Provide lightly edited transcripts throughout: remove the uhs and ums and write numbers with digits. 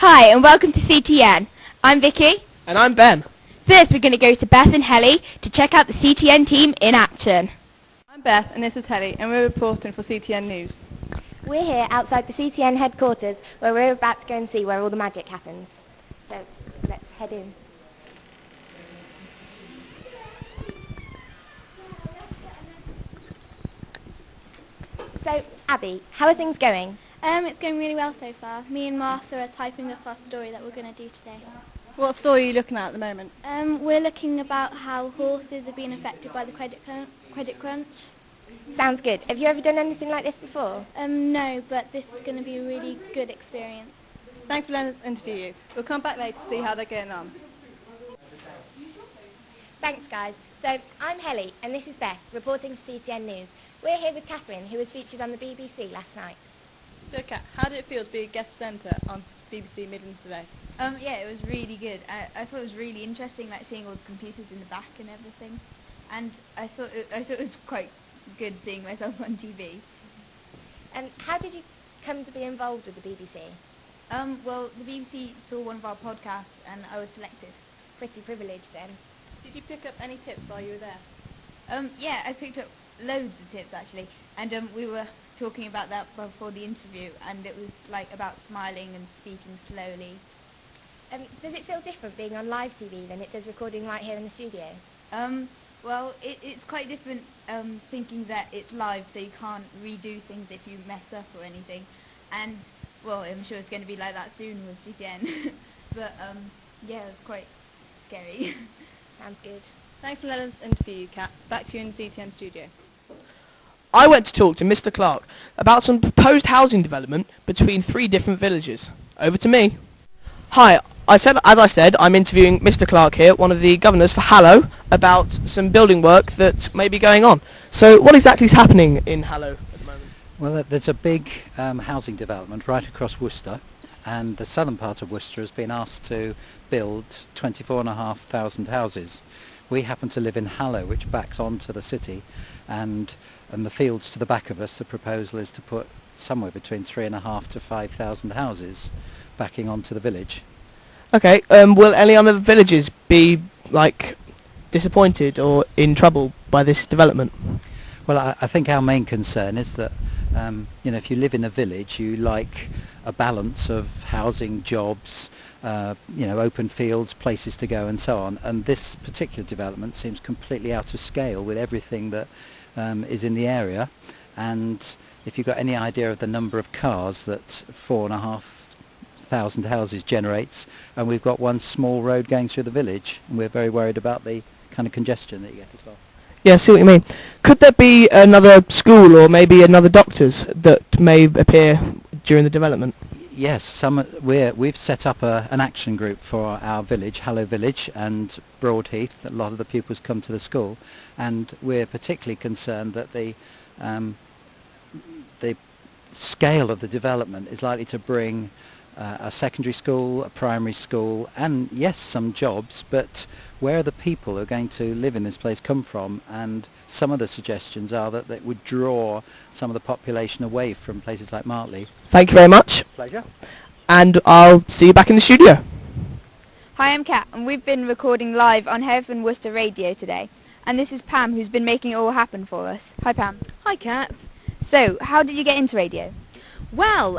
Hi and welcome to CTN. I'm Vicky. And I'm Ben. First we're going to go to Beth and Helly to check out the CTN team in action. I'm Beth and this is Helly and we're reporting for CTN News. We're here outside the CTN headquarters where we're about to go and see where all the magic happens. So let's head in. So Abby, how are things going? It's going really well so far. Me and Martha are typing up our story that we're going to do today. What story are you looking at the moment? We're looking about how horses are being affected by the credit crunch. Sounds good. Have you ever done anything like this before? No, but this is going to be a really good experience. Thanks for letting us interview you. We'll come back later to see how they're getting on. Thanks guys. So I'm Helly and this is Beth reporting for CTN News. We're here with Catherine who was featured on the BBC last night. So Kat, how did it feel to be a guest presenter on BBC Midlands today? Yeah, it was really good. I thought it was really interesting, like seeing all the computers in the back and everything. And I thought it was quite good seeing myself on TV. And how did you come to be involved with the BBC? Well, the BBC saw one of our podcasts and I was selected. Pretty privileged then. Did you pick up any tips while you were there? Yeah, I picked up loads of tips actually, and we were talking about that before the interview, and it was like about smiling and speaking slowly. Does it feel different being on live TV than it does recording right here in the studio? Well, it's quite different thinking that it's live, so you can't redo things if you mess up or anything. And, well, I'm sure it's going to be like that soon with CTN. But, yeah, it was quite scary. Sounds good. Thanks for letting us interview you, Kat. Back to you in the CTN studio. I went to talk to Mr. Clark about some proposed housing development between 3 different villages. Over to me. Hi, as I said, I'm interviewing Mr. Clark here, one of the governors for Hallow, about some building work that may be going on. So what exactly is happening in Hallow at the moment? Well, there's a big housing development right across Worcester, and the southern part of Worcester has been asked to build 24,500 houses. We happen to live in Hallow, which backs onto the city, and the fields to the back of us. The proposal is to put somewhere between 3,500 to 5,000 houses backing onto the village. Okay, will any other villages be, like, disappointed or in trouble by this development? Well, I think our main concern is that, if you live in a village, you like a balance of housing, jobs, open fields, places to go and so on. And this particular development seems completely out of scale with everything that is in the area. And if you've got any idea of the number of cars that 4,500 houses generates, and we've got one small road going through the village, and we're very worried about the kind of congestion that you get as well. Yeah, I see what you mean. Could there be another school or maybe another doctor's that may appear during the development? Yes, we've set up an action group for our village, Hallow Village and Broadheath. A lot of the pupils come to the school, and we're particularly concerned that the scale of the development is likely to bring a secondary school, a primary school, and yes, some jobs, but where are the people who are going to live in this place come from? And some of the suggestions are that it would draw some of the population away from places like Martley. Thank you very much. Pleasure. And I'll see you back in the studio. Hi, I'm Kat, and we've been recording live on Hereford and Worcester Radio today. And this is Pam, who's been making it all happen for us. Hi, Pam. Hi, Kat. So, how did you get into radio? Well,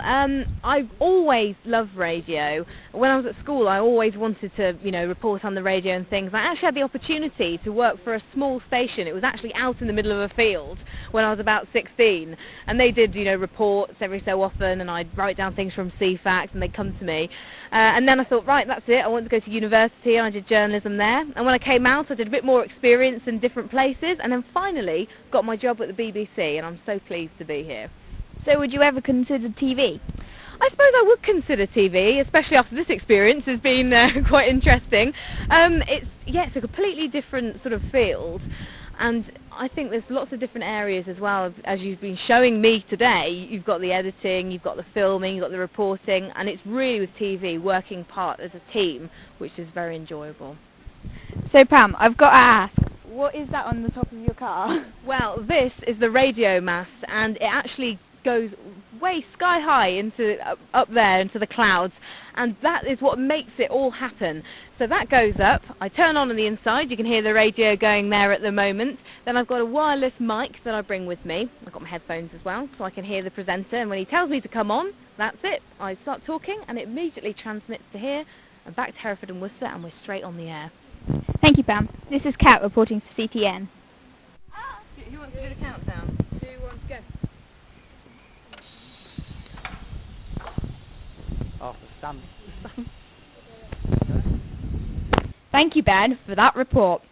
I've always loved radio. When I was at school, I always wanted to, report on the radio and things. I actually had the opportunity to work for a small station. It was actually out in the middle of a field when I was about 16. And they did, reports every so often, and I'd write down things from CFAX, and they'd come to me. And then I thought, right, that's it. I want to go to university, and I did journalism there. And when I came out, I did a bit more experience in different places, and then finally got my job at the BBC, and I'm so pleased to be here. So would you ever consider TV? I suppose I would consider TV, especially after this experience has been quite interesting. It's a completely different sort of field, and I think there's lots of different areas as well. As you've been showing me today, you've got the editing, you've got the filming, you've got the reporting, and it's really with TV working part as a team, which is very enjoyable. So Pam, I've got to ask, what is that on the top of your car? Well, this is the radio mast, and it actually goes way sky high into up there into the clouds, and that is what makes it all happen. So that goes up, I turn on the inside, you can hear the radio going there at the moment. Then I've got a wireless mic that I bring with me. I've got my headphones as well, so I can hear the presenter, and when he tells me to come on, that's it. I start talking and it immediately transmits to here and back to Hereford and Worcester, and we're straight on the air. Thank you, Pam. This is Kat reporting for CTN. Who wants to do the countdown? 2, 1, go. Oh, for Sam. Thank you, Ben, for that report.